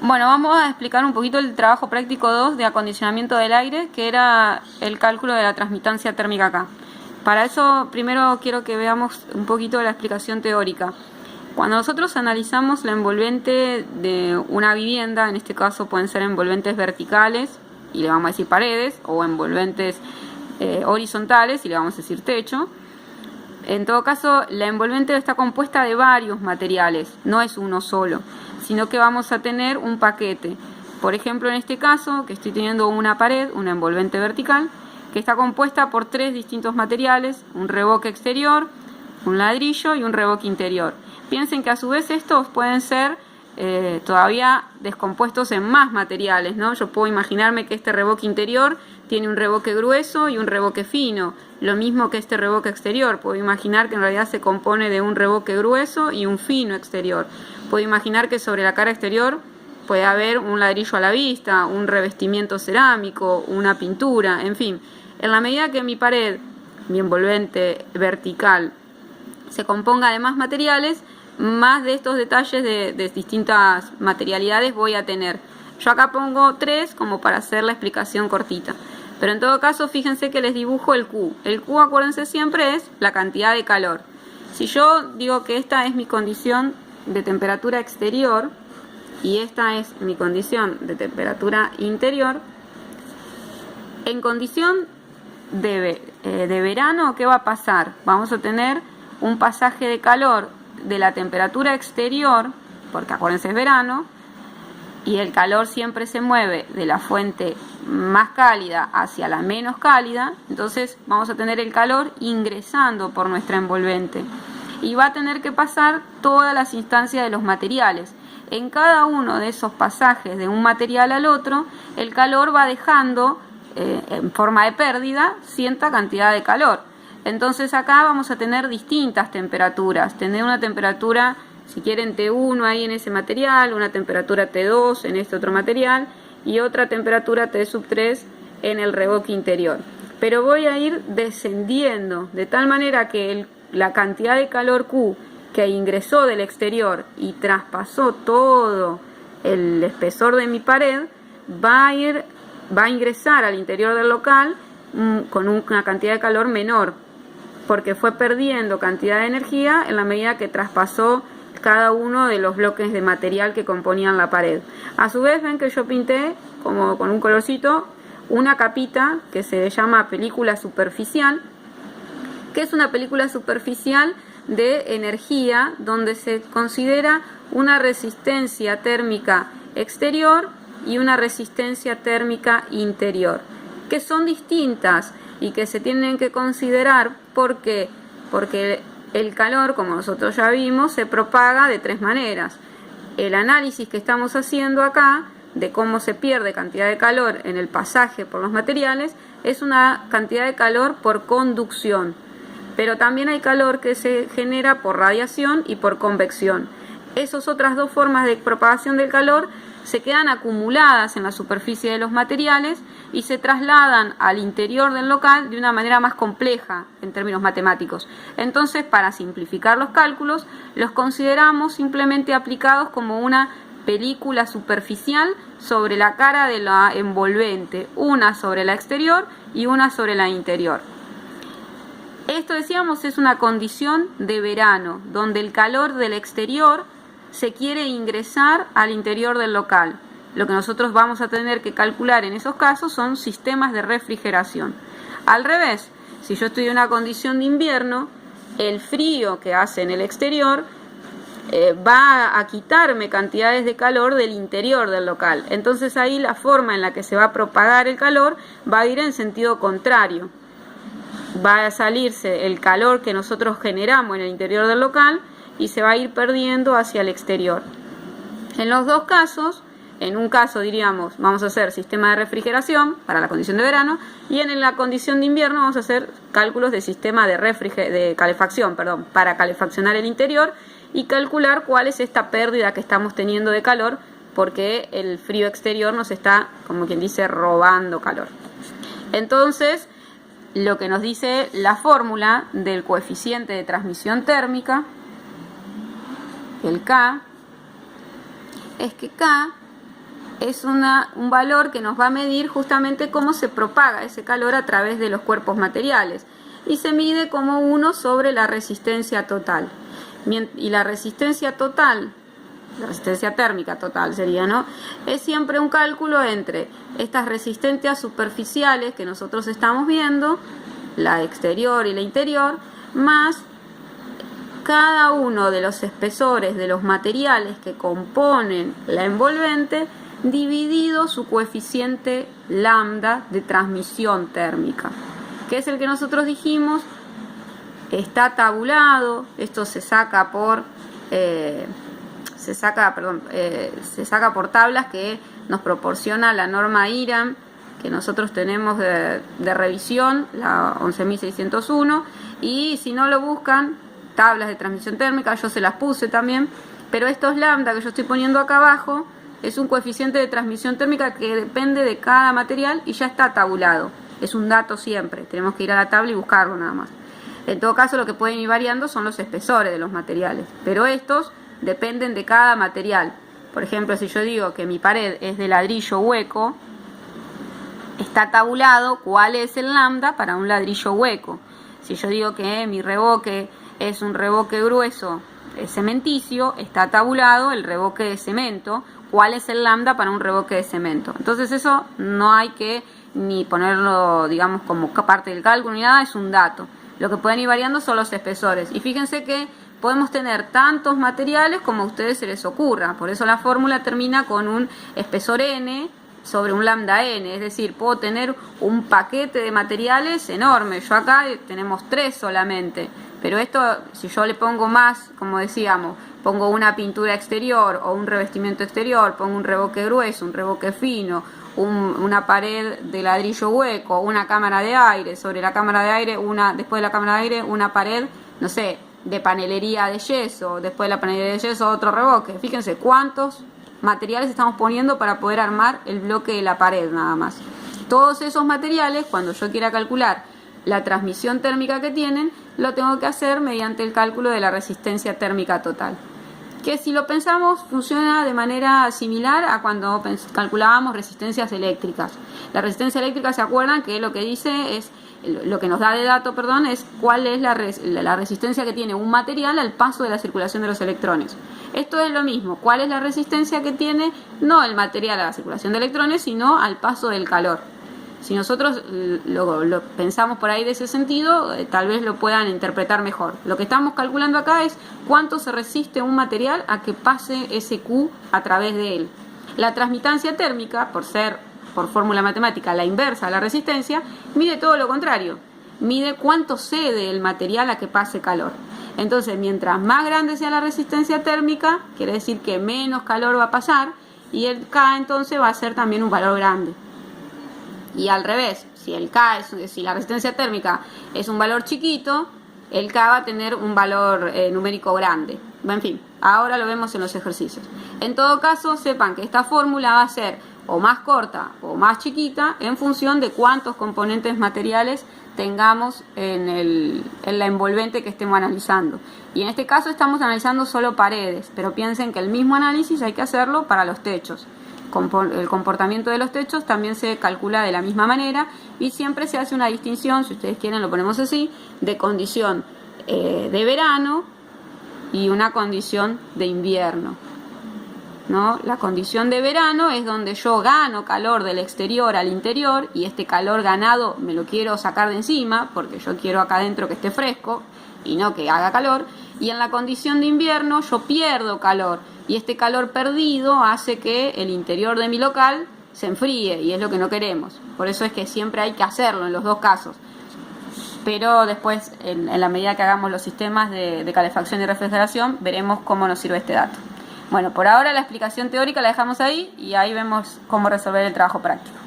Bueno, vamos a explicar un poquito el trabajo práctico 2 de acondicionamiento del aire, que era el cálculo de la transmitancia térmica acá. Para eso, primero quiero que veamos un poquito la explicación teórica. Cuando nosotros analizamos la envolvente de una vivienda, en este caso pueden ser envolventes verticales, y le vamos a decir paredes, o envolventes horizontales, y le vamos a decir techo. En todo caso, la envolvente está compuesta de varios materiales, no es uno solo, sino que vamos a tener un paquete. Por ejemplo, en este caso, que estoy teniendo una pared, una envolvente vertical, que está compuesta por 3 distintos materiales, un revoque exterior, un ladrillo y un revoque interior. Piensen que a su vez estos pueden ser todavía descompuestos en más materiales, ¿no? Yo puedo imaginarme que este revoque interior tiene un revoque grueso y un revoque fino, lo mismo que este revoque exterior. Puedo imaginar que en realidad se compone de un revoque grueso y un fino exterior. Puedo imaginar que sobre la cara exterior puede haber un ladrillo a la vista, un revestimiento cerámico, una pintura, en fin. En la medida que mi pared, mi envolvente vertical, se componga de más materiales, más de estos detalles de distintas materialidades voy a tener. Yo acá pongo 3 como para hacer la explicación cortita. Pero en todo caso, fíjense que les dibujo el Q. El Q, acuérdense siempre, es la cantidad de calor. Si yo digo que esta es mi condición de temperatura exterior y esta es mi condición de temperatura interior, en condición de verano, ¿qué va a pasar? Vamos a tener un pasaje de calor de la temperatura exterior, porque acuérdense es verano, y el calor siempre se mueve de la fuente más cálida hacia la menos cálida, entonces vamos a tener el calor ingresando por nuestra envolvente y va a tener que pasar todas las instancias de los materiales. En cada uno de esos pasajes de un material al otro, el calor va dejando en forma de pérdida cierta cantidad de calor. Entonces acá vamos a tener distintas temperaturas, tener una temperatura, si quieren, T1 ahí en ese material, una temperatura T2 en este otro material y otra temperatura T3 en el revoque interior. Pero voy a ir descendiendo de tal manera que la cantidad de calor Q que ingresó del exterior y traspasó todo el espesor de mi pared va a ingresar al interior del local con una cantidad de calor menor, porque fue perdiendo cantidad de energía en la medida que traspasó cada uno de los bloques de material que componían la pared. A su vez ven que yo pinté como con un colorcito una capita que se llama película superficial, que es una película superficial de energía donde se considera una resistencia térmica exterior y una resistencia térmica interior, que son distintas y que se tienen que considerar porque el calor, como nosotros ya vimos, se propaga de 3 maneras. El análisis que estamos haciendo acá de cómo se pierde cantidad de calor en el pasaje por los materiales es una cantidad de calor por conducción, pero también hay calor que se genera por radiación y por convección. Esas otras 2 formas de propagación del calor se quedan acumuladas en la superficie de los materiales y se trasladan al interior del local de una manera más compleja en términos matemáticos. Entonces, para simplificar los cálculos, los consideramos simplemente aplicados como una película superficial sobre la cara de la envolvente, una sobre la exterior y una sobre la interior. Esto, decíamos, es una condición de verano, donde el calor del exterior se quiere ingresar al interior del local. Lo que nosotros vamos a tener que calcular en esos casos son sistemas de refrigeración. Al revés, si yo estoy en una condición de invierno, el frío que hace en el exterior va a quitarme cantidades de calor del interior del local. Entonces ahí la forma en la que se va a propagar el calor va a ir en sentido contrario. Va a salirse el calor que nosotros generamos en el interior del local y se va a ir perdiendo hacia el exterior. En los 2 casos, en un caso diríamos vamos a hacer sistema de refrigeración para la condición de verano y en la condición de invierno vamos a hacer cálculos de sistema de calefacción, para calefaccionar el interior y calcular cuál es esta pérdida que estamos teniendo de calor porque el frío exterior nos está, como quien dice, robando calor. Entonces, lo que nos dice la fórmula del coeficiente de transmisión térmica, el K, es que K es un valor que nos va a medir justamente cómo se propaga ese calor a través de los cuerpos materiales. Y se mide como 1 sobre la resistencia total. Y la resistencia total, la resistencia térmica total sería, ¿no? Es siempre un cálculo entre estas resistencias superficiales que nosotros estamos viendo, la exterior y la interior, más cada uno de los espesores de los materiales que componen la envolvente, dividido su coeficiente lambda de transmisión térmica, que es el que nosotros dijimos está tabulado. Esto se saca por tablas que nos proporciona la norma IRAM que nosotros tenemos de revisión, la 11.601, y si no lo buscan, tablas de transmisión térmica, yo se las puse también, pero estos lambda que yo estoy poniendo acá abajo es un coeficiente de transmisión térmica que depende de cada material y ya está tabulado. Es un dato siempre, tenemos que ir a la tabla y buscarlo nada más. En todo caso, lo que pueden ir variando son los espesores de los materiales, pero estos dependen de cada material. Por ejemplo, si yo digo que mi pared es de ladrillo hueco, está tabulado cuál es el lambda para un ladrillo hueco. Si yo digo que mi revoque es un revoque grueso cementicio, está tabulado el revoque de cemento, cuál es el lambda para un revoque de cemento. Entonces eso no hay que ni ponerlo, digamos, como parte del cálculo ni nada, es un dato. Lo que pueden ir variando son los espesores. Y fíjense que podemos tener tantos materiales como a ustedes se les ocurra. Por eso la fórmula termina con un espesor n sobre un lambda n. Es decir, puedo tener un paquete de materiales enorme. Yo acá tenemos 3 solamente. Pero esto, si yo le pongo más, como decíamos, pongo una pintura exterior o un revestimiento exterior, pongo un revoque grueso, un revoque fino, una pared de ladrillo hueco, una cámara de aire, sobre la cámara de aire, después de la cámara de aire, una pared, no sé, de panelería de yeso, después de la panelería de yeso, otro revoque. Fíjense cuántos materiales estamos poniendo para poder armar el bloque de la pared nada más. Todos esos materiales, cuando yo quiera calcular la transmisión térmica que tienen, lo tengo que hacer mediante el cálculo de la resistencia térmica total, que si lo pensamos funciona de manera similar a cuando calculábamos resistencias eléctricas. La resistencia eléctrica, ¿se acuerdan? Que lo que dice es, lo que nos da de dato, perdón, es cuál es la resistencia que tiene un material al paso de la circulación de los electrones. Esto es lo mismo, cuál es la resistencia que tiene no el material a la circulación de electrones, sino al paso del calor. Si nosotros lo pensamos por ahí de ese sentido, tal vez lo puedan interpretar mejor. Lo que estamos calculando acá es cuánto se resiste un material a que pase ese Q a través de él. La transmitancia térmica, por fórmula matemática, la inversa a la resistencia, mide todo lo contrario. Mide cuánto cede el material a que pase calor. Entonces, mientras más grande sea la resistencia térmica, quiere decir que menos calor va a pasar, y el K entonces va a ser también un valor grande. Y al revés, si la resistencia térmica es un valor chiquito, el K va a tener un valor numérico grande. En fin, ahora lo vemos en los ejercicios. En todo caso, sepan que esta fórmula va a ser o más corta o más chiquita en función de cuántos componentes materiales tengamos en la envolvente que estemos analizando. Y en este caso estamos analizando solo paredes, pero piensen que el mismo análisis hay que hacerlo para los techos. El comportamiento de los techos también se calcula de la misma manera y siempre se hace una distinción, si ustedes quieren lo ponemos así, de condición de verano y una condición de invierno, ¿no? La condición de verano es donde yo gano calor del exterior al interior y este calor ganado me lo quiero sacar de encima porque yo quiero acá adentro que esté fresco y no que haga calor. Y en la condición de invierno yo pierdo calor y este calor perdido hace que el interior de mi local se enfríe y es lo que no queremos. Por eso es que siempre hay que hacerlo en los dos casos. Pero después, en la medida que hagamos los sistemas de calefacción y refrigeración, veremos cómo nos sirve este dato. Bueno, por ahora la explicación teórica la dejamos ahí y ahí vemos cómo resolver el trabajo práctico.